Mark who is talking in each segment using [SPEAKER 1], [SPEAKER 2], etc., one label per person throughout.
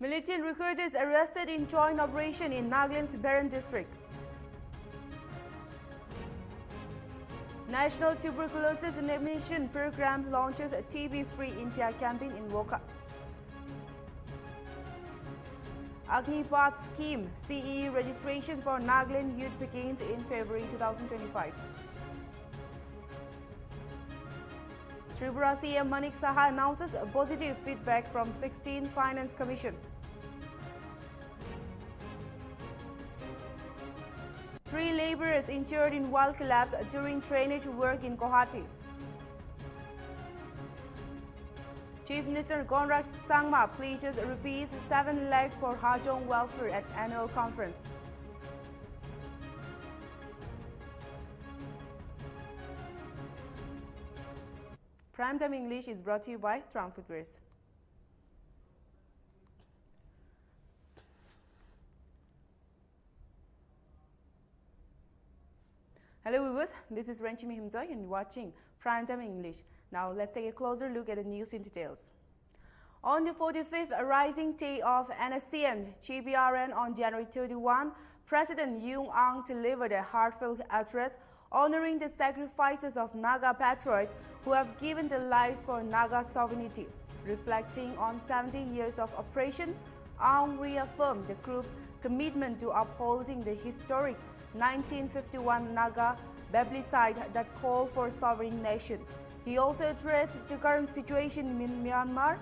[SPEAKER 1] Militant recruiters arrested in joint operation in Nagaland's Baran district. National Tuberculosis Elimination Program launches a TB-free India campaign in Woka. Agnipath scheme CE registration for Nagaland youth begins in February 2025. Tripura CM Manik Saha announces a positive feedback from 16 Finance Commission. 3 labourers injured in wall collapse during drainage work in Guwahati. Chief Minister Conrad Sarma pledges rupees 7 lakh for Hajong welfare at annual conference. Primetime English is brought to you by Tram Footwears. Hello viewers, this is Renchimi Himjoy and you're watching Primetime English. Now let's take a closer look at the news in details. On the 45th Rising Day of NSCN GBRN on January 31, President Yoon Aung delivered a heartfelt address honoring the sacrifices of Naga patriots who have given their lives for Naga sovereignty. Reflecting on 70 years of oppression, Aung reaffirmed the group's commitment to upholding the historic 1951 Naga plebiscite that called for sovereign nation. He also addressed the current situation in Myanmar,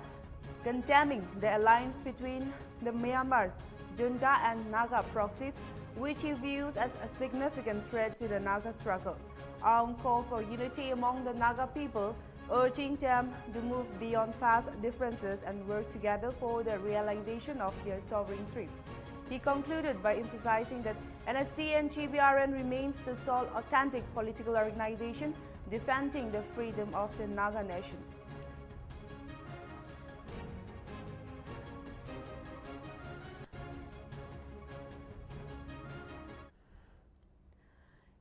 [SPEAKER 1] condemning the alliance between the Myanmar junta and Naga proxies, which he views as a significant threat to the Naga struggle. Aung called for unity among the Naga people, urging them to move beyond past differences and work together for the realization of their sovereign dream. He concluded by emphasizing that NSCN GBRN remains the sole authentic political organization defending the freedom of the Naga nation.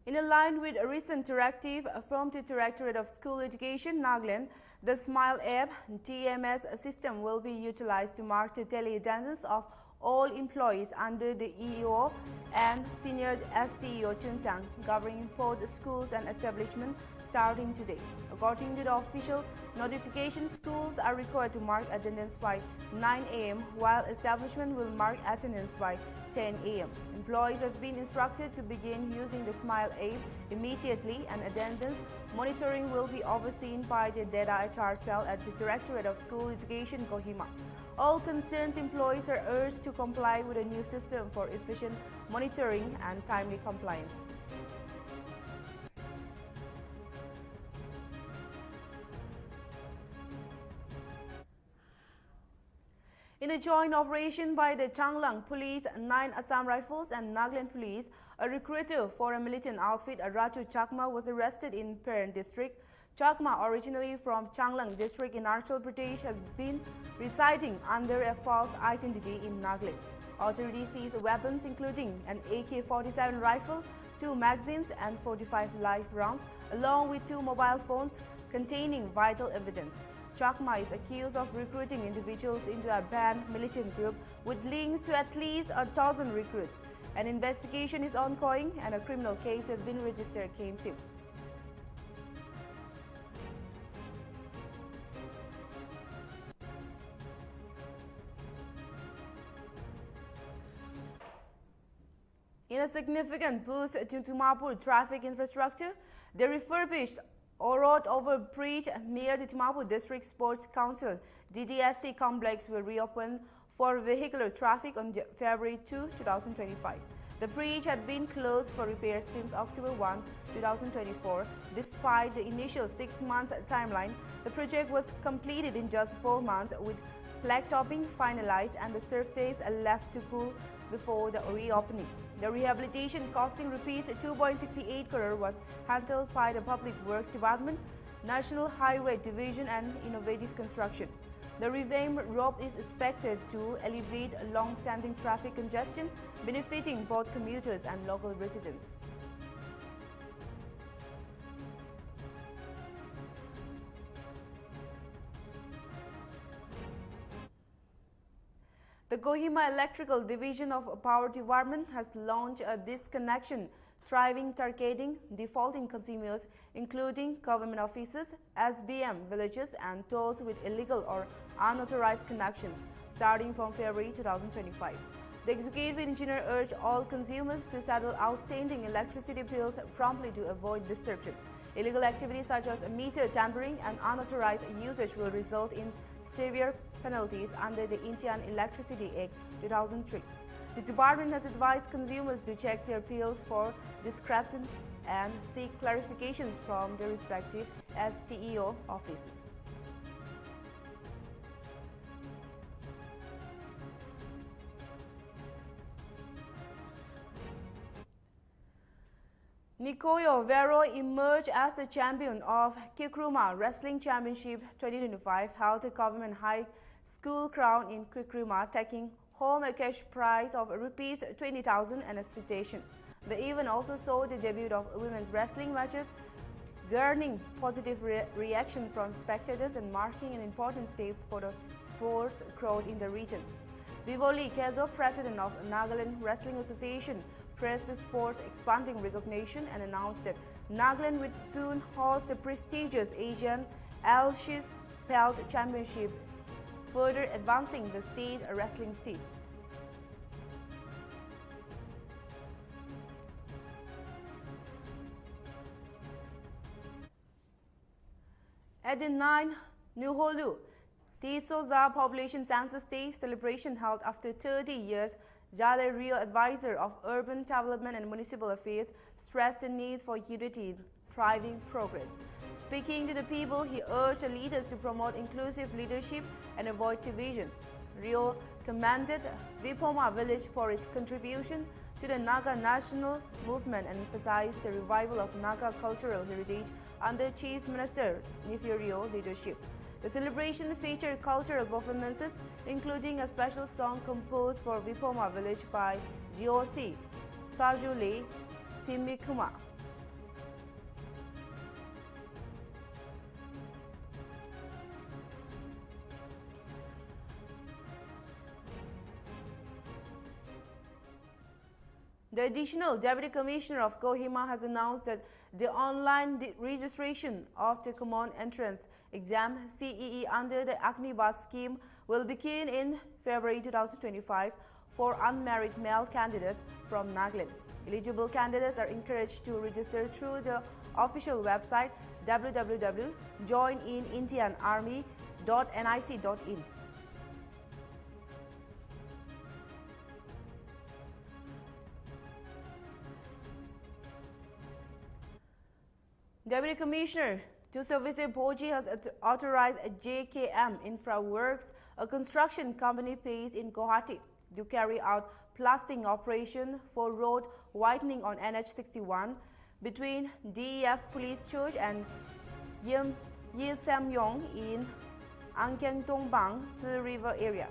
[SPEAKER 1] In line with a recent directive from the Directorate of School Education, Nagaland, the SMILE app TMS system will be utilized to mark the daily attendance of all employees under the EEO and Senior STEO Tunsang, governing both schools and establishments starting today. According to the official notification, schools are required to mark attendance by 9 a.m. while establishment will mark attendance by 10 a.m. Employees have been instructed to begin using the SMILE app immediately, and attendance monitoring will be overseen by the Data HR cell at the Directorate of School Education, Kohima. All concerned employees are urged to comply with a new system for efficient monitoring and timely compliance. In a joint operation by the Changlang Police, 9 Assam Rifles and Nagaland Police, a recruiter for a militant outfit, Raju Chakma, was arrested in Paran district. Chakma, originally from Changlang district in Arunachal Pradesh, has been residing under a false identity in Nagaland. Authorities seized weapons including an AK-47 rifle, 2 magazines and 45 live rounds, along with 2 mobile phones containing vital evidence. Chakma is accused of recruiting individuals into a banned militant group with links to at least 1,000 recruits. An investigation is ongoing and a criminal case has been registered against him. In a significant boost to Dimapur traffic infrastructure, the refurbished road over bridge near the Dimapur District Sports Council DDSC complex will reopen for vehicular traffic on February 2, 2025. The bridge had been closed for repairs since October 1, 2024. Despite the initial 6-month timeline, the project was completed in just 4 months, with blacktopping finalized and the surface left to cool before the reopening. The rehabilitation, costing rupees 2.68 crore, was handled by the Public Works Department, National Highway Division and Innovative Construction. The revamped road is expected to alleviate long-standing traffic congestion, benefiting both commuters and local residents. The Kohima Electrical Division of Power Department has launched a disconnection thriving targeting defaulting consumers, including government offices, SBM villages, and those with illegal or unauthorized connections, starting from February 2025. The executive engineer urged all consumers to settle outstanding electricity bills promptly to avoid disruption. Illegal activities such as meter tampering and unauthorized usage will result in severe penalties under the Indian Electricity Act 2003. The department has advised consumers to check their bills for discrepancies and seek clarifications from their respective STEO offices. Nikoyo Vero emerged as the champion of Kikruma Wrestling Championship 2025, held a government high school crown in Kikruma, taking home a cash prize of rupees 20,000 and a citation. The event also saw the debut of women's wrestling matches, garnering positive reactions from spectators and marking an important step for the sports growth in the region. Vivoli Kezo, president of Nagaland Wrestling Association, praised the sport's expanding recognition and announced that Nagaland would soon host the prestigious Asian Alshis Belt Championship, further advancing the state wrestling scene. At the 9th Nuholu Tisoza Population Census Day celebration held after 30 years, Jale Rio, advisor of Urban Development and Municipal Affairs, stressed the need for unity in thriving progress. Speaking to the people, he urged the leaders to promote inclusive leadership and avoid division. Rio commended Vipoma village for its contribution to the Naga national movement and emphasized the revival of Naga cultural heritage under Chief Minister Nefirio leadership. The celebration featured cultural performances, including a special song composed for Vipoma village by Giosi Sarjule Simikuma. The additional Deputy Commissioner of Kohima has announced that the online registration of the Common Entrance Exam CEE under the Agnibus scheme will begin in February 2025 for unmarried male candidates from Nagaland. Eligible candidates are encouraged to register through the official website www.joinindianarmy.nic.in. Deputy Commissioner Tusavise Boji has authorized a JKM Infraworks, a construction company based in Guwahati, to carry out blasting operation for road widening on NH61 between DEF Police Church and Yesamyong in Angkengtongbang River area.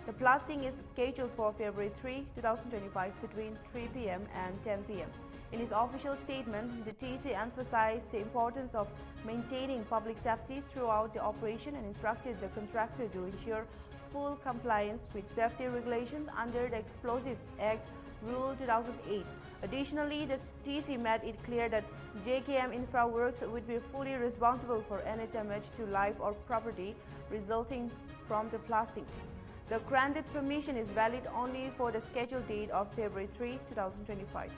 [SPEAKER 1] The blasting is scheduled for February 3, 2025 between 3 p.m. and 10 p.m. In his official statement, the TC emphasized the importance of maintaining public safety throughout the operation and instructed the contractor to ensure full compliance with safety regulations under the Explosive Act Rule 2008. Additionally, the TC made it clear that JKM Infraworks would be fully responsible for any damage to life or property resulting from the blasting. The granted permission is valid only for the scheduled date of February 3, 2025.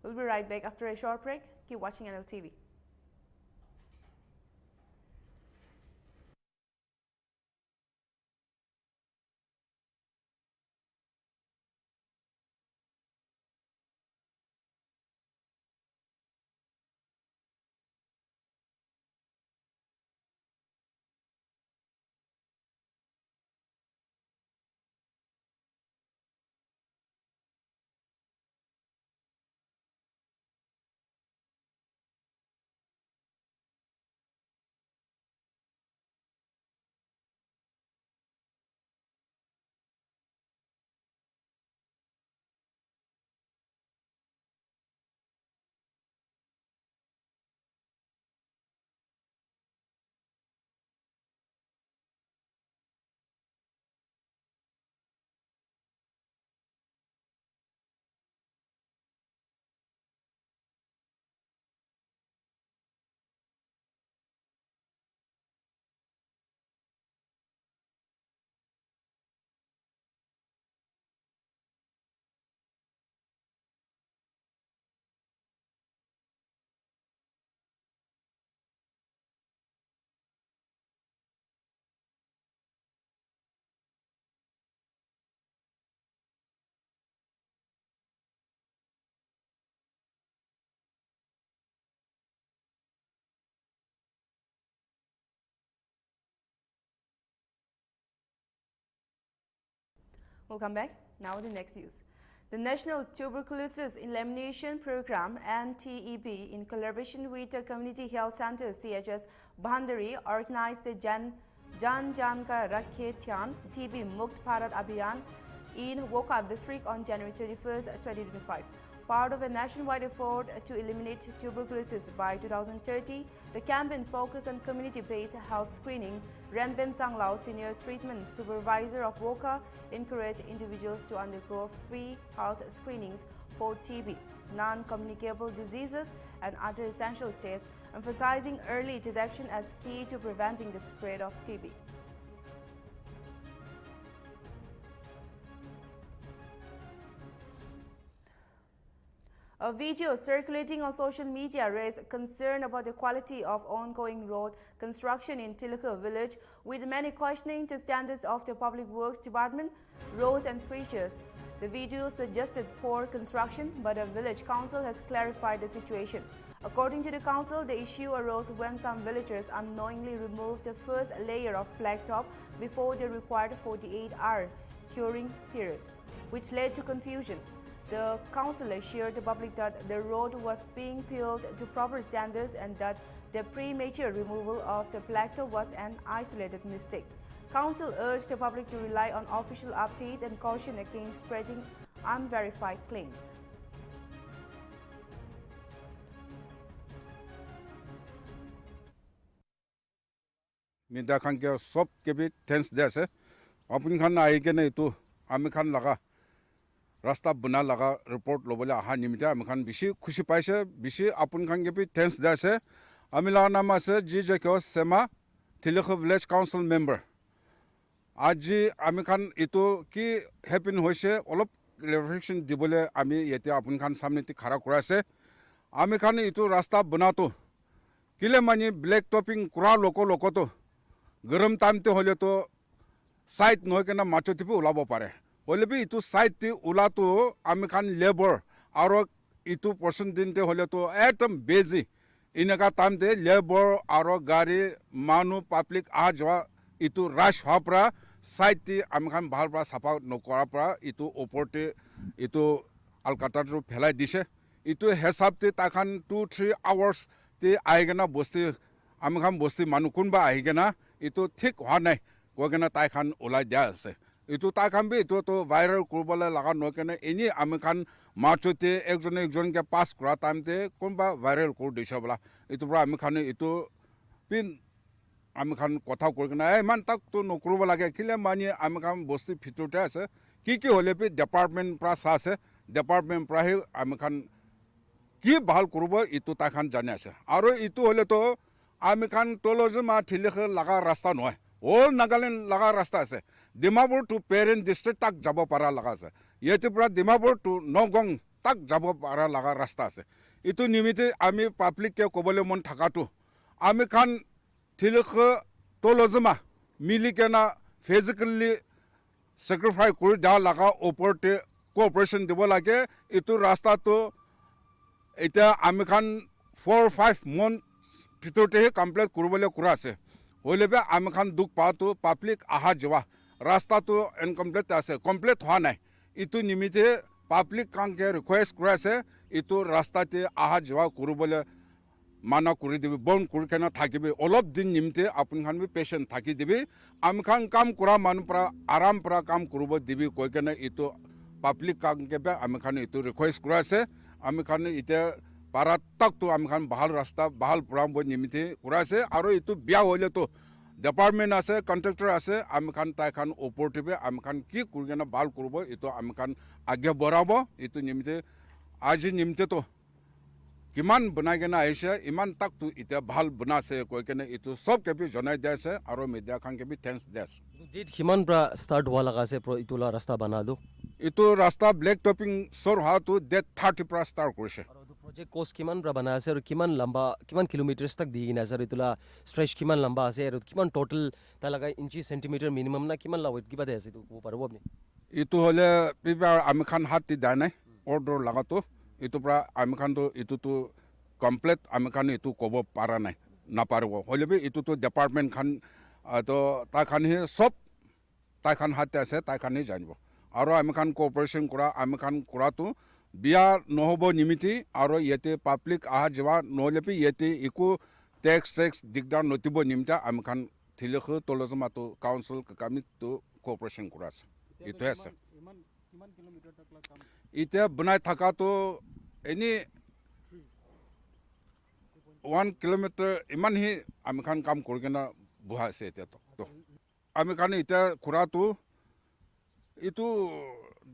[SPEAKER 1] We'll be right back after a short break. Keep watching NLTV. Welcome back. Now the next news. The National Tuberculosis Elimination Program (NTEP), in collaboration with the Community Health Center (CHS) Bhandari, organized the Jan Ka Rakhe Dhyan TB Mukt Bharat Abhiyan in Woka district on January 31st, 2025. Part of a nationwide effort to eliminate tuberculosis by 2030, the campaign focused on community-based health screening. Renben Tanglao, Senior Treatment Supervisor of WOCA, encouraged individuals to undergo free health screenings for TB, non-communicable diseases, and other essential tests, emphasizing early detection as key to preventing the spread of TB. A video circulating on social media raised concern about the quality of ongoing road construction in Tilaka village, with many questioning the standards of the Public Works Department, roads and bridges. The video suggested poor construction, but the village council has clarified the situation. According to the council, the issue arose when some villagers unknowingly removed the first layer of blacktop before the required 48-hour curing period, which led to confusion. The council assured the public that the road was being built to proper standards and that the premature removal of the blacktop was an isolated mistake. Council urged the public to rely on official updates and caution against spreading unverified claims.
[SPEAKER 2] Media khan ke sob ke bhi thanks देसे अपन खान आए के नहीं तो आमी खान लगा रास्ता बना लगा रिपोर्ट लो बोले आहा निमित्त आमी खान बिशी खुशी पाइसे बिशी अपन खान के भी thanks देसे आमी लगा नाम से जी जैको सेमा तिलक विलेज काउंसिल मेंबर आज आमी खान इतो की हैप्पी होइसे अलप रिफ्लेक्शन दिबोले आमी येते अपन खान सामने ती खरा कुरा से आमी खान इतो रास्ता बना तो किले मानी ब्लैक टॉपिंग कुरा लोको तो गरम टाइमते होले तो साइट नय केना माचो तिपि उलाबो पारे होले बि इतु साइट ति उला तो आमी खान लेबर आरो इतु पर्सन दिनते होले तो एकदम बेजी इनका टाइमते लेबर आरो गाड़ी मानु पब्लिक आ जवा इतु रश हापरा साइट ति आमी खान भाल बा साफा नकरा परा इतु ओपरते इतु अलकाटा रु फेलाई दिसे इतु हिसाब ति ताखान 2-3 आवर्स ति आइगना बस्ती आमी खान बस्ती मानु कुनबा आइगना इतो ठीक हुआ नहीं कोगना ताई खान उला दिया से इतो ताई खान भी इतो तो वायरल कुरबला लगा नो के ने इनी आमी खान मार्चोते एक जन के पास करा टाइम ते कोनबा वायरल कुर दिशा बला इतो बरा आमी खान इतो पिन आमी खान कथा करगना ए मान तक तो नकरुबा लागे किले मानी आमी खान बस्ती फितुटे আছে की होले पे डिपार्टमेंट प्रा सासे डिपार्टमेंट प्रा हे आमी खान की ভাল করব ইতো তাই খান জানে আছে আৰু ইতো হলে তো आमी खान टोलोजमा ठिलेख लगा रास्ता नय ऑल नागालैंड लगा रास्ता আছে डिमापुर टू पेरेंट डिस्ट्रिक्ट तक যাব পারা লাগা আছে येते पुरा डिमापुर टू नगং तक যাব পারা লাগা रास्ता আছে इतो निमित्ते आमी पब्लिक के कोबले मन थाकातो आमी खान ठिलेख टोलोजमा मिली केना फिजिकली सैक्रिफाइस कर जा लगा ओपरते कोऑपरेशन দিব লাগে इतो रास्ता तो इता आमी खान 4-5 मंथ ভিতৰতে কমপ্লিট কৰিবলৈ কৰা আছে হলেবে আমি খান দুখ পাতো পাব্লিক আহা যোৱা ৰাস্তাটো ইনকমপ্লিট আছে কমপ্লিট হোৱা নাই ইটো নিমিতে পাব্লিক কাংকে ৰিকুৱেষ্ট কৰা আছে ইটো ৰাস্তাতে আহা যোৱা কৰিবলৈ মানা কৰি দিবি বন কৰি কেনে থাকিবি অলপ দিন নিমিতে আপুনি খান বি পেশেন্ট থাকি দিবি আমি খান কাম কৰা মানুহ পৰা আৰাম পৰা কাম কৰিব দিবি কৈ কেনে ইটো পাব্লিক কাংকে আমি খান ইটো ৰিকুৱেষ্ট কৰা আছে আমি খান ইতে पारा तक तो आमी खान बहाल रास्ता बहाल पुराम बो निमिते कुरा से आरो इतु बिया होले तो डिपार्टमेंट আছে कॉन्ट्रैक्टर আছে आमी खान ताई खान ओपरटिवे आमी खान की कुरगेना बाल करबो इतो आमी खान आगे बराबो इतु निमिते आज निमिते तो किमान बनागेना आइसे इमान तक तो इते बहाल बनासे कोइ केने इतु सब के भी जनाय देसे आरो मीडिया खान के भी थैंक्स देस
[SPEAKER 3] डेट किमान प्रा स्टार्ट हुआ लगा से इतुला रास्ता बना दो
[SPEAKER 2] इतो रास्ता ब्लैक टॉपिंग सोर हा तो डेट 30 प्रा स्टार्ट करसे
[SPEAKER 3] प्रोजेक्ट कोर्स किमान प्रा बना আছে আৰু কিমান লম্বা কিমান কিলোমিটাৰছ तक দি গিনা আছে ইতলা স্ট্ৰেচ কিমান লম্বা আছে আৰু কিমান টোটাল তা লাগা ইঞ্চি সেন্টিমিটার মিনিমাম না কিমান লা ওয়েট কিবা দে আছে তো পারবো আপনি
[SPEAKER 2] ইটো হলে পিবা আমি খান হাত দি নাই অর্ডার লাগাতো ইটো প্রা আমি খান তো ইটো তো কমপ্লিট আমি খান ইটো কব পারা নাই না পারবো হলেবে ইটো তো ডিপার্টমেন্ট খান তো তা খান হে সব তা খান হাতে আছে তা খানই জানিব aro amikhan cooperation kura amikhan kura tu biya nohobo nimiti aro yete public aha jawa nolepi yete iku tax digdar notibo nimta amikhan thilekhu tolozama tu council kami tu cooperation kura itu ase ite bunai thaka tu any 1 kilometer iman hi amikhan kam kurgena buha ase ite to amikhan ite kura tu itu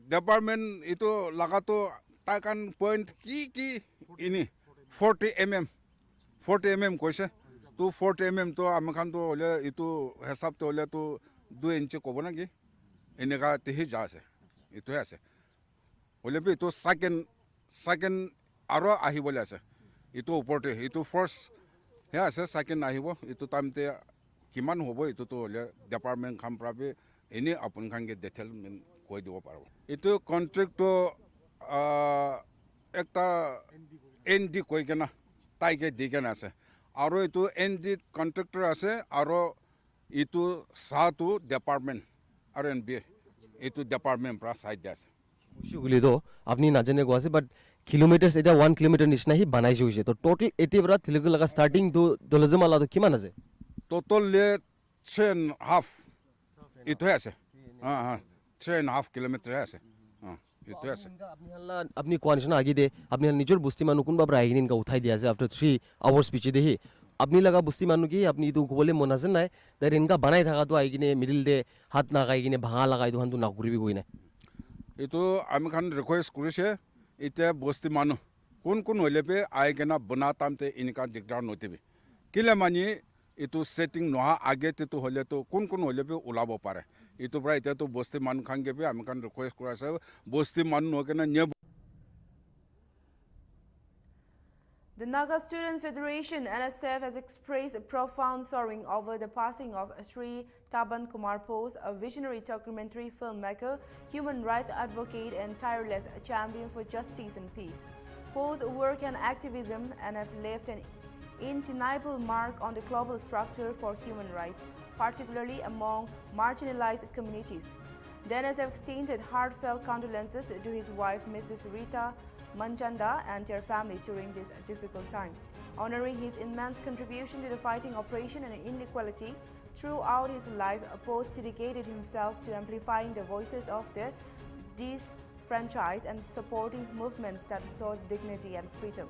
[SPEAKER 2] department itu lagato takan point ki ini 40 mm koise tu 40 mm to amikhan to ole itu hesab to ole tu 2 inch ko bona ki eneka tehi jase itu ase ole bi to second aro ahi bole ase itu uporte itu first he ase second ahibo itu tamte kiman hobo itu to ole department kham prabe ini apun khange detail men koi dibo parbo itu contract to ekta ND koi kena taike digena ase aro itu ND contractor ase aro itu satu department RNB itu department pra side ase
[SPEAKER 3] মুশিগুলি তো আপনি নাজানে গো আছে but kilometres এটা 1 kilometre নিচিনা হি বানাইছে হৈছে তো total এতি বৰা থিলক লাগা স্টার্টিং তো দলজম আলা তো কিমান আছে
[SPEAKER 2] total le 3.5 itu ase 3.5 kilometer ase itu ase
[SPEAKER 3] আপনি হাল্লা আপনি কোৱা নিচিনা আগি দে আপনি নিজৰ বস্তি মানুহ কোনবা পৰা আহিন ইনকা উঠাই দিয়া আছে আফটার 3 আওয়ার্স পিছে দেহি আপনি লাগা বস্তি মানুহ কি আপনি ইটো কবলে মন আছে নাই তার ইনকা বানাই থাকা তো আই কিনে মিডিল দে হাত না গাই কিনে ভাঙা লাগাই তো হান্তু না ঘুরিবি কই না
[SPEAKER 2] itu amikhan request kurise ite bosti manu kun holepe aigena bana tamte inka digdar notibi kile mani itu setting noha age te to hole to kun holepe ulabo pare itu pra ite to bosti manu khange be amikhan request kurase bosti manu nokena nye.
[SPEAKER 1] The Naga Student Federation NSF has expressed profound sorrow over the passing of Sri Taban Kumar Pose, a visionary documentary filmmaker, human rights advocate and tireless champion for justice and peace. Pose's work and activism have left an indelible mark on the global structure for human rights, particularly among marginalized communities. The NSF extended heartfelt condolences to his wife, Mrs. Rita Manchanda, and their family during this difficult time, honoring his immense contribution to the fighting oppression and inequality. Throughout his life, Pose dedicated himself to amplifying the voices of the disenfranchised and supporting movements that sought dignity and freedom.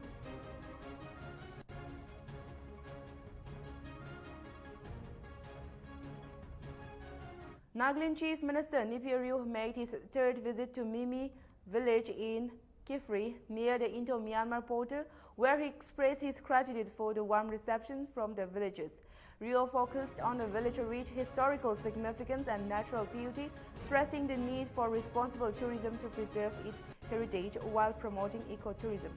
[SPEAKER 1] Nagaland Chief Minister Nipiru made his third visit to Mimi village in Kifri, near the Indo-Myanmar border, where he expressed his gratitude for the warm reception from the villagers. Rio focused on the village-rich historical significance and natural beauty, stressing the need for responsible tourism to preserve its heritage while promoting ecotourism.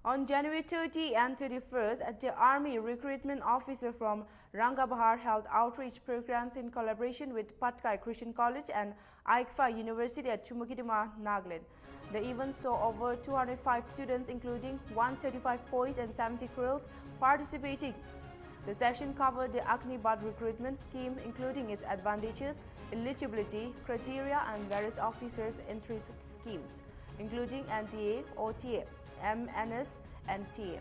[SPEAKER 1] On January 30 and 31st, the Army recruitment officer from Rangabahar held outreach programs in collaboration with Patkai Christian College and Aikfa University at Chumukidima, Nagaland. The event saw over 205 students, including 135 boys and 70 girls, participating. The session covered the Agni-Bad recruitment scheme, including its advantages, eligibility, criteria, and various officers' entry schemes, including NTA, OTA, MNS, and TA.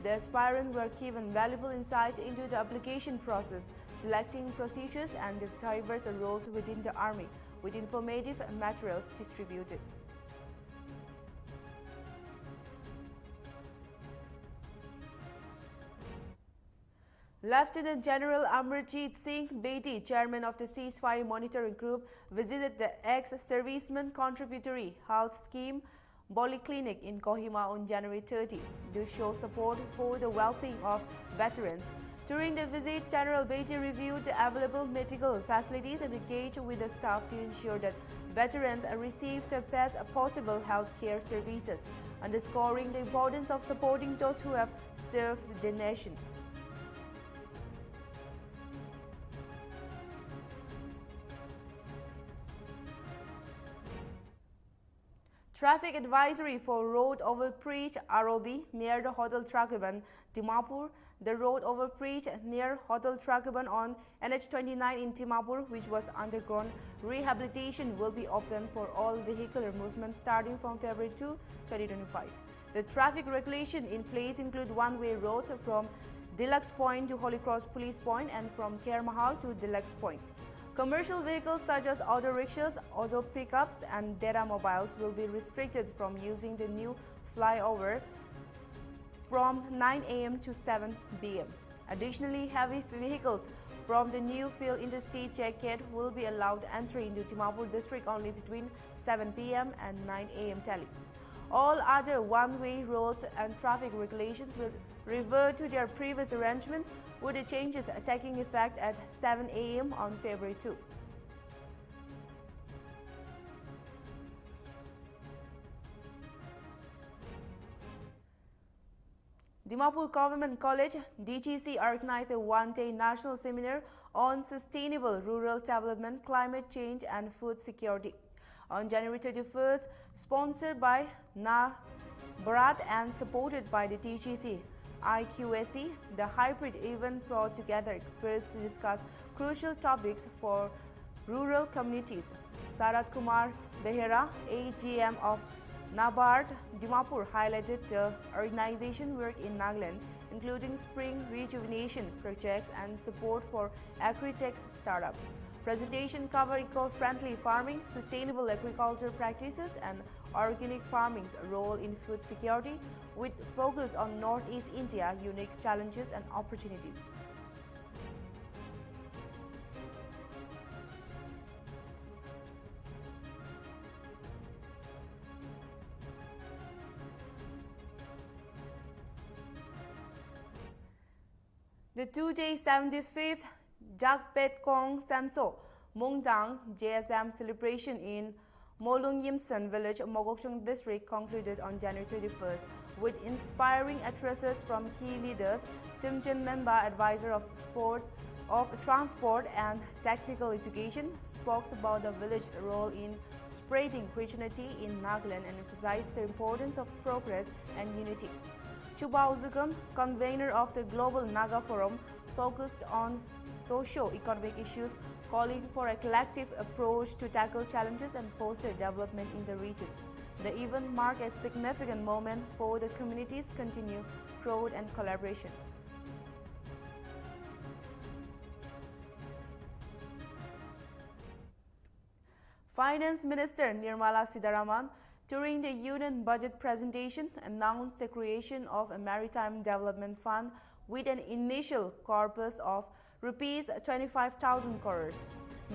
[SPEAKER 1] The aspirants were given valuable insight into the application process, selecting procedures, and the diverse roles within the Army, with informative materials distributed. Lieutenant General Amarjit Singh Bedi, chairman of the Ceasefire Monitoring Group, visited the ex-serviceman contributory health scheme Polyclinic in Kohima on January 30 to show support for the well-being of veterans. During the visit, General Bedi reviewed the available medical facilities and engaged with the staff to ensure that veterans receive the best possible health care services, underscoring the importance of supporting those who have served the nation. Traffic advisory for road overbridge ROB near the Hotel Trakiban, Dimapur. The road overbridge near Hotel Trakiban on NH29 in Dimapur, which was undergone rehabilitation, will be open for all vehicular movement starting from February 2, 2025. The traffic regulation in place include one-way roads from Deluxe Point to Holy Cross Police Point and from Kher Mahal to Deluxe Point. Commercial vehicles such as auto rickshaws, auto pickups and data mobiles will be restricted from using the new flyover from 9 a.m. to 7 p.m. Additionally, heavy vehicles from the new field interstate jacket will be allowed entry into Dimapur district only between 7 p.m. and 9 a.m. daily. All other one-way roads and traffic regulations will revert to their previous arrangement, with the changes taking effect at 7 a.m. on February 2. Dimapur Government College (DGC) organized a one-day national seminar on sustainable rural development, climate change and food security on January 31st, sponsored by NABARAT and supported by the DGC. IQSC, the hybrid event brought together experts to discuss crucial topics for rural communities. Sarat Kumar Behera, AGM of NABARAT Dimapur, highlighted the organization work in Nagaland, including spring rejuvenation projects and support for agri-tech startups. Presentation covered eco-friendly farming, sustainable agriculture practices and organic farming's role in food security, with focus on Northeast India, unique challenges and opportunities. The two-day 75th Jakpetkong Sanso Mungdang JSM celebration in Molungyimsan village, Mogokchung district concluded on January 31st with inspiring addresses from key leaders. Timchen member advisor of transport and technical education spoke about the village's role in spreading Christianity in Nagaland and emphasized the importance of progress and unity. Chubao Zugam, convener of the Global Naga Forum, focused on socio-economic issues, calling for a collective approach to tackle challenges and foster development in the region. The event marked a significant moment for the community's continued growth and collaboration. Finance Minister Nirmala Sitharaman, during the Union budget presentation, announced the creation of a Maritime Development Fund with an initial corpus of Rs 25,000 crores.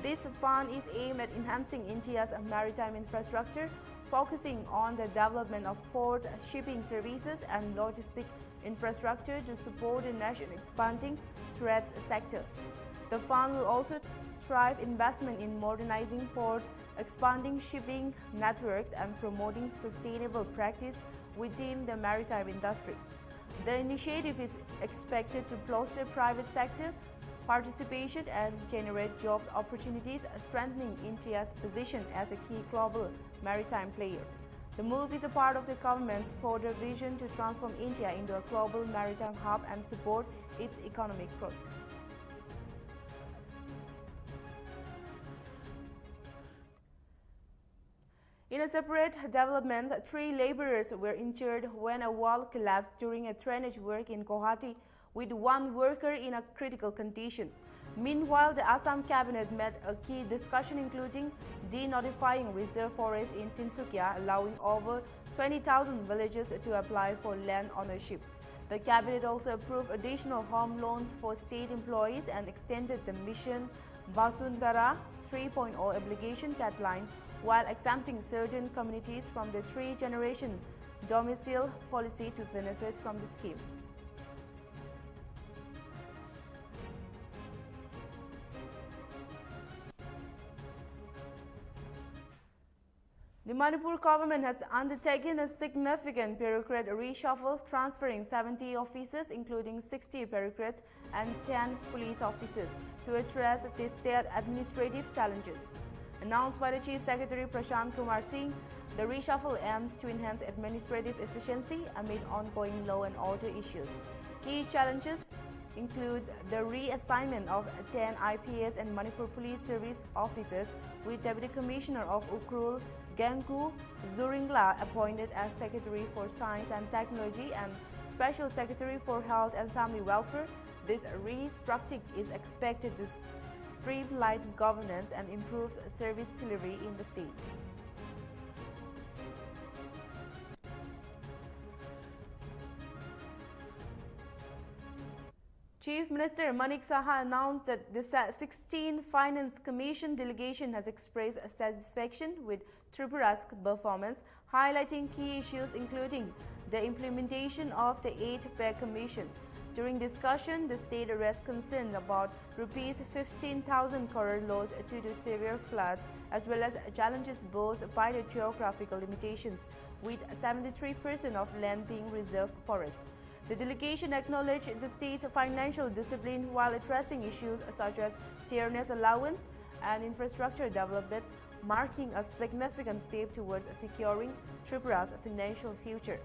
[SPEAKER 1] This fund is aimed at enhancing India's maritime infrastructure, focusing on the development of port, shipping services and logistic infrastructure to support the nation's expanding trade sector. The fund will also drive investment in modernizing ports, expanding shipping networks and promoting sustainable practice within the maritime industry. The initiative is expected to bolster private sector participation and generate jobs opportunities, strengthening India's position as a key global maritime player. The move is a part of the government's broader vision to transform India into a global maritime hub and support its economic growth. In a separate development, 3 laborers were injured when a wall collapsed during a drainage work in Guwahati, with 1 worker in a critical condition. Meanwhile, the Assam cabinet met a key discussion including denotifying reserve forests in Tinsukia, allowing over 20,000 villagers to apply for land ownership. The cabinet also approved additional home loans for state employees and extended the Mission Basundhara 3.0 obligation deadline, while exempting certain communities from the 3-generation domicile policy to benefit from the scheme. The Manipur government has undertaken a significant bureaucrat reshuffle, transferring 70 officers, including 60 bureaucrats and 10 police officers, to address the state administrative challenges. Announced by the Chief Secretary Prashant Kumar Singh, the reshuffle aims to enhance administrative efficiency amid ongoing law and order issues. Key challenges include the reassignment of 10 IPS and Manipur Police Service officers, with Deputy Commissioner of Ukrul, Gengku Zuringla, appointed as Secretary for Science and Technology and Special Secretary for Health and Family Welfare. This restructuring is expected to streamline governance and improve service delivery in the state. Chief Minister Manik Saha announced that the 16th Finance Commission delegation has expressed satisfaction with Tripura's performance, highlighting key issues including the implementation of the 8th Pay Commission. During discussion, the state raised concern about Rs 15,000 crore loss due to severe floods, as well as challenges posed by the geographical limitations, with 73% of land being reserved forest. The delegation acknowledged the state's financial discipline while addressing issues such as tierness allowance and infrastructure development, marking a significant step towards securing Tripura's financial future.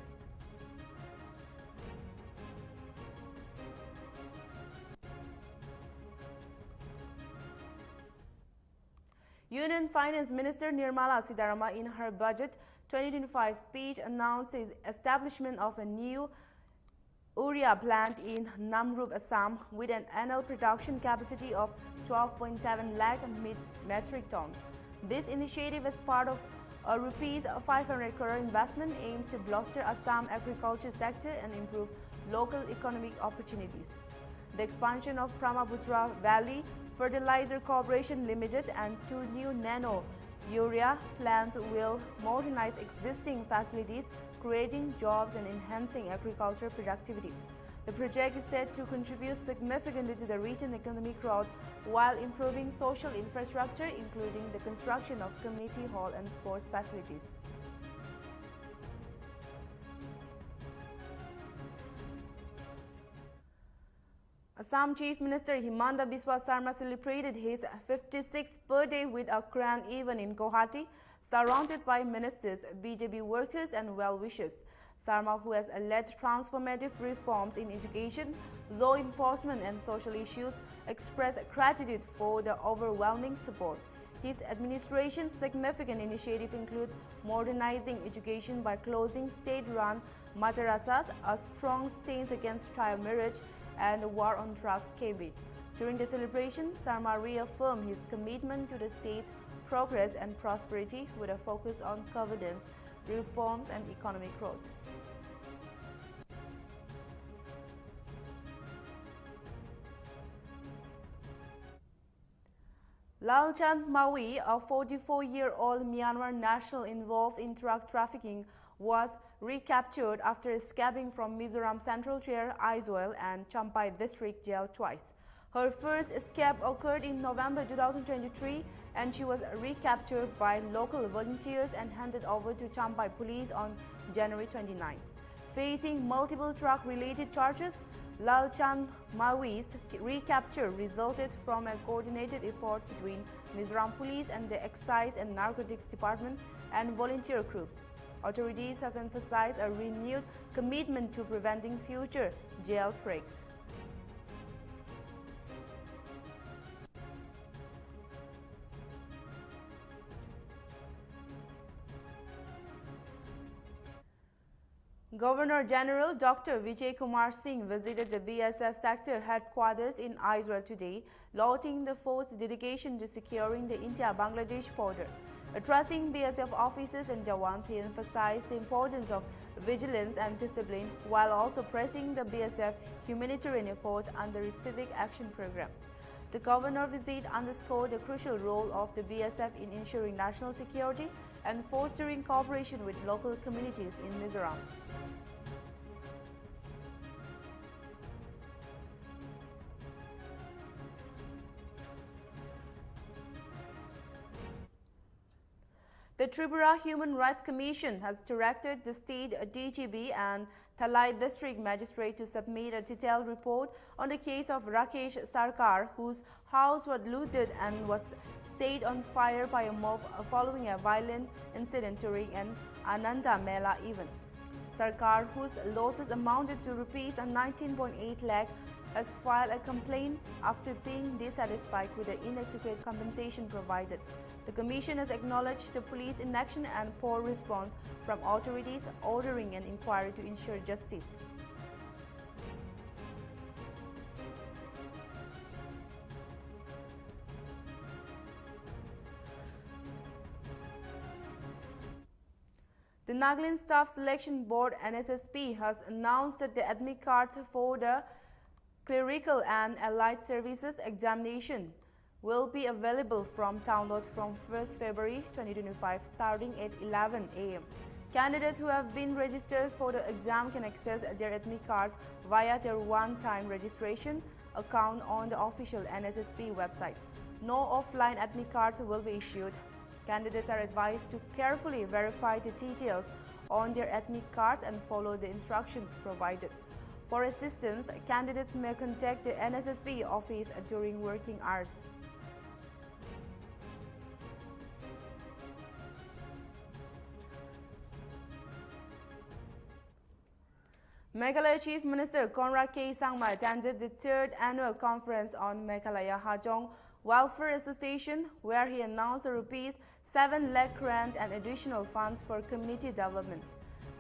[SPEAKER 1] Union Finance Minister Nirmala Sitharaman, in her Budget 2025 speech, announced the establishment of a new urea plant in Namrup, Assam, with an annual production capacity of 12.7 lakh metric tons. This initiative, as part of a Rs 500 crore investment, aims to bolster Assam agriculture sector and improve local economic opportunities. The expansion of Brahmaputra Valley Fertilizer Corporation Limited and 2 new nano urea plants will modernize existing facilities, creating jobs and enhancing agriculture productivity. The project is said to contribute significantly to the region's economic growth while improving social infrastructure, including the construction of community hall and sports facilities. Assam Chief Minister Himanta Biswa Sarma celebrated his 56th birthday with a grand event in Guwahati, surrounded by ministers, BJP workers and well-wishers. Sarma, who has led transformative reforms in education, law enforcement and social issues, expressed gratitude for the overwhelming support. His administration's significant initiatives include modernizing education by closing state-run madrasas, a strong stance against child marriage, and the war on drugs campaign. During the celebration, Sarma reaffirmed his commitment to the state's progress and prosperity with a focus on governance, reforms and economic growth. Lalchand Maui, a 44-year-old Myanmar national involved in drug trafficking, was recaptured after escaping from Mizoram Central Jail, Aizawl and Champai District Jail twice. Her first escape occurred in November 2023 and she was recaptured by local volunteers and handed over to Champai police on January 29. Facing multiple drug-related charges, Lalchand Maui's recapture resulted from a coordinated effort between Mizoram Police and the Excise and Narcotics Department and volunteer groups. Authorities have emphasized a renewed commitment to preventing future jailbreaks. Governor General Dr. Vijay Kumar Singh visited the BSF sector headquarters in Aizawl today, lauding the force's dedication to securing the India-Bangladesh border. Addressing BSF officers and Jawans, he emphasized the importance of vigilance and discipline while also praising the BSF humanitarian efforts under its Civic Action Program. The governor visit underscored the crucial role of the BSF in ensuring national security and fostering cooperation with local communities in Mizoram. The Tripura Human Rights Commission has directed the state DGB and Thalai District Magistrate to submit a detailed report on the case of Rakesh Sarkar, whose house was looted and was set on fire by a mob following a violent incident during an Ananda Mela event. Sarkar, whose losses amounted to rupees 19.8 lakh, has filed a complaint after being dissatisfied with the inadequate compensation provided. The Commission has acknowledged the police inaction and poor response from authorities, ordering an inquiry to ensure justice. The Nagaland Staff Selection Board (NSSP) has announced that the admit cards for the Clerical and Allied Services examination will be available from download from 1st February 2025 starting at 11 a.m. Candidates who have been registered for the exam can access their admit cards via their one-time registration account on the official NSSP website. No offline admit cards will be issued. Candidates are advised to carefully verify the details on their admit cards and follow the instructions provided. For assistance, candidates may contact the NSSP office during working hours. Meghalaya Chief Minister Conrad K. Sarma attended the 3rd Annual Conference on Meghalaya Hajong Welfare Association, where he announced a rupees 7 lakh grant and additional funds for community development.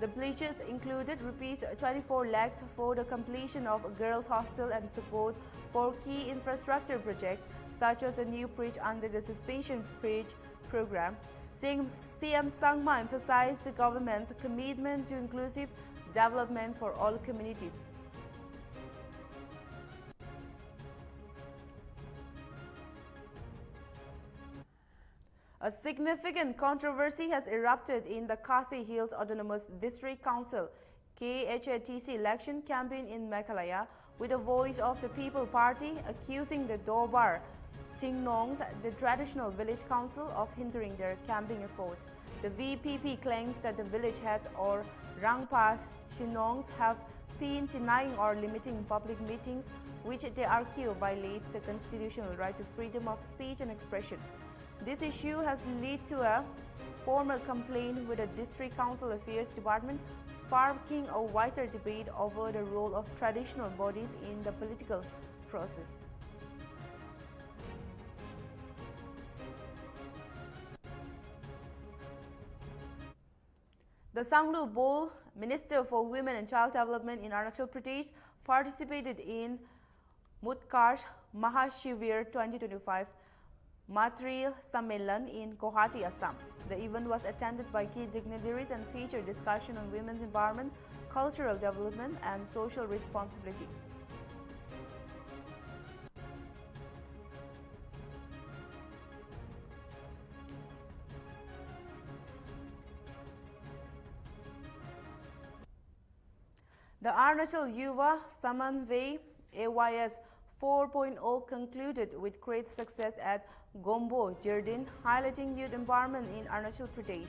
[SPEAKER 1] The pledges included rupees 24 lakhs for the completion of a girls' hostel and support for key infrastructure projects such as a new bridge under the suspension bridge program. CM Sarma emphasized the government's commitment to inclusive development for all communities. A significant controversy has erupted in the Khasi Hills Autonomous District Council KHATC election campaign in Meghalaya, with the Voice of the People Party accusing the Dobar Singnongs, the traditional village council, of hindering their campaign efforts. The VPP claims that the village heads or Rangpa Singnongs have been denying or limiting public meetings, which they argue violates the constitutional right to freedom of speech and expression. This issue has led to a formal complaint with the District Council Affairs Department, sparking a wider debate over the role of traditional bodies in the political process. The Sanglu Bol, Minister for Women and Child Development in Arunachal Pradesh, participated in Mutkarsh Mahashivir 2025 Matril Sammelan in Guwahati, Assam. The event was attended by key dignitaries and featured discussion on women's empowerment, cultural development, and social responsibility. The Arunachal Yuva Samanvay AYS 4.0 concluded with great success at Gombo, Jardin, highlighting youth empowerment in Arunachal Pradesh.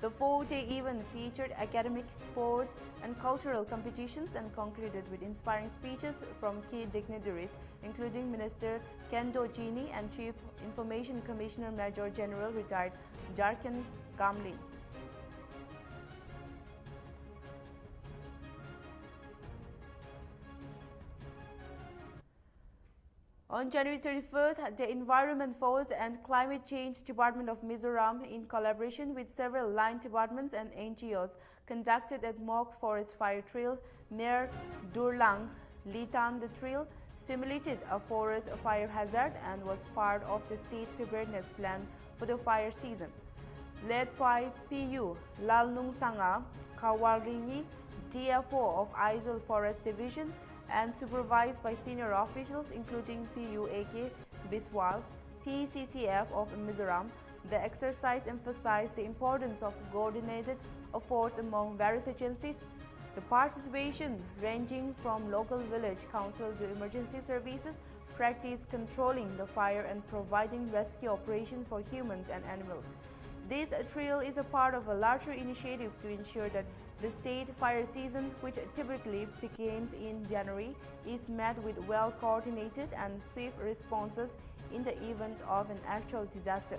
[SPEAKER 1] The 4-day event featured academic, sports, and cultural competitions and concluded with inspiring speeches from key dignitaries, including Minister Kendo Jini and Chief Information Commissioner Major General retired Jarkan Kamlin. On January 31st, the Environment Force and Climate Change Department of Mizoram, in collaboration with several line departments and NGOs, conducted a mock forest fire drill near Durlang, Litan. The drill simulated a forest fire hazard and was part of the state preparedness plan for the fire season. Led by PU Lalnung Sanga Kawalringi, DFO of Aizawl Forest Division, and supervised by senior officials including PUAK Biswal, PCCF of Mizoram. The exercise emphasized the importance of coordinated efforts among various agencies. The participation, ranging from local village council to emergency services, practiced controlling the fire and providing rescue operations for humans and animals. This drill is a part of a larger initiative to ensure that the state fire season, which typically begins in January, is met with well-coordinated and swift responses in the event of an actual disaster.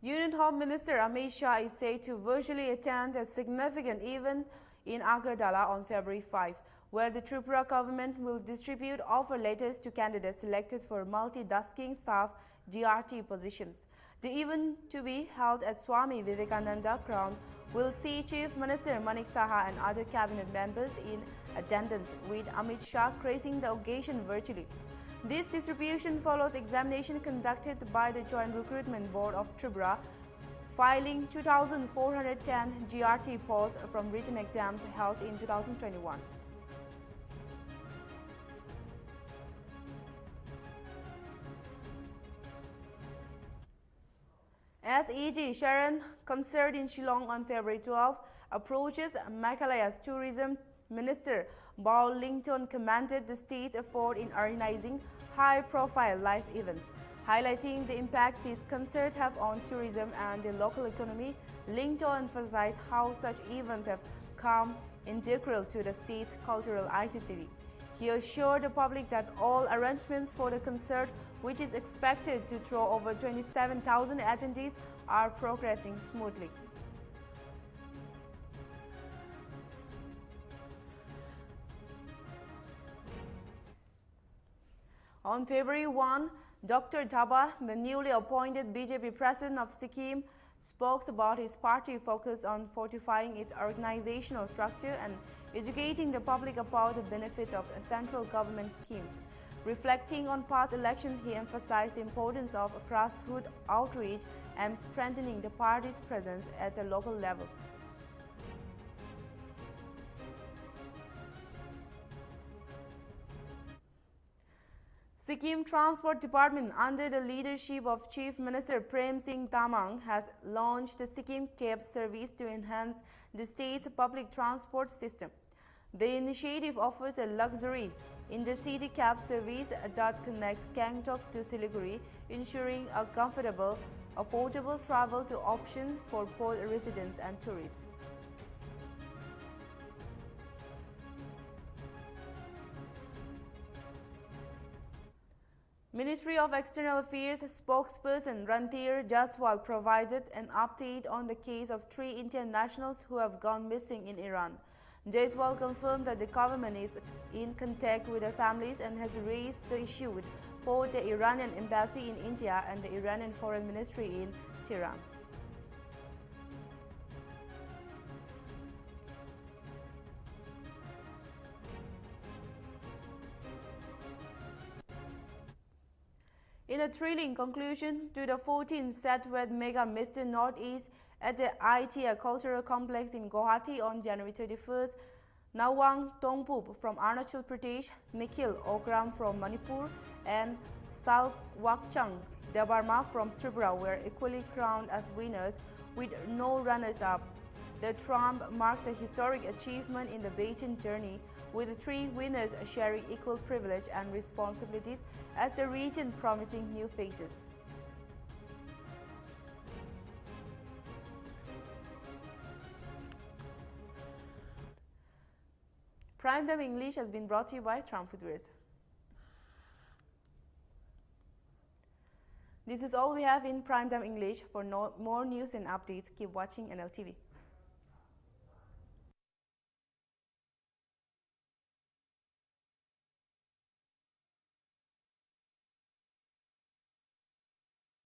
[SPEAKER 1] Union Home Minister Amit Shah is said to virtually attend a significant event in Agartala on February 5, where the Tripura government will distribute offer letters to candidates selected for multitasking staff GRT positions. The event, to be held at Swami Vivekananda Ground, will see Chief Minister Manik Saha and other cabinet members in attendance, with Amit Shah gracing the occasion virtually. This distribution follows examination conducted by the Joint Recruitment Board of Tripura, filing 2,410 GRT posts from written exams held in 2021. SEG Sharon concert in Shillong on February 12 approaches Meghalaya's tourism minister Bao Lington commended the state's effort in organizing high-profile live events, highlighting the impact these concerts have on tourism and the local economy. Lington emphasized how such events have come integral to the state's cultural identity. He assured the public that all arrangements for the concert, which is expected to draw over 27,000 attendees, are progressing smoothly. On February 1, Dr. Thaba, the newly appointed BJP president of Sikkim, spoke about his party focus on fortifying its organizational structure and educating the public about the benefits of central government schemes. Reflecting on past elections, he emphasized the importance of grassroots outreach and strengthening the party's presence at the local level. Sikkim Transport Department, under the leadership of Chief Minister Prem Singh Tamang, has launched the Sikkim Cab service to enhance the state's public transport system. The initiative offers a luxury intercity cab service that connects Gangtok to Siliguri, ensuring a comfortable, affordable travel to option for both residents and tourists. Ministry of External Affairs spokesperson Ranthir Jaswal provided an update on the case of 3 Indian nationals who have gone missing in Iran. Jaswal confirmed that the government is in contact with their families and has raised the issue with both the Iranian embassy in India and the Iranian Foreign Ministry in Tehran. In a thrilling conclusion to the 14th Satwed Mega Mr. Northeast at the ITA Cultural Complex in Guwahati on January 31st, Nawang Tongpup from Arunachal Pradesh, Nikhil Okram from Manipur, and Salwakchang Debarma from Tripura were equally crowned as winners with no runners-up. The triumph marked a historic achievement in the Beijing journey, with the 3 winners sharing equal privilege and responsibilities as the region promising new faces. Primetime English has been brought to you by Trump Footwears. This is all we have in Primetime English. For more news and updates, keep watching NLTV.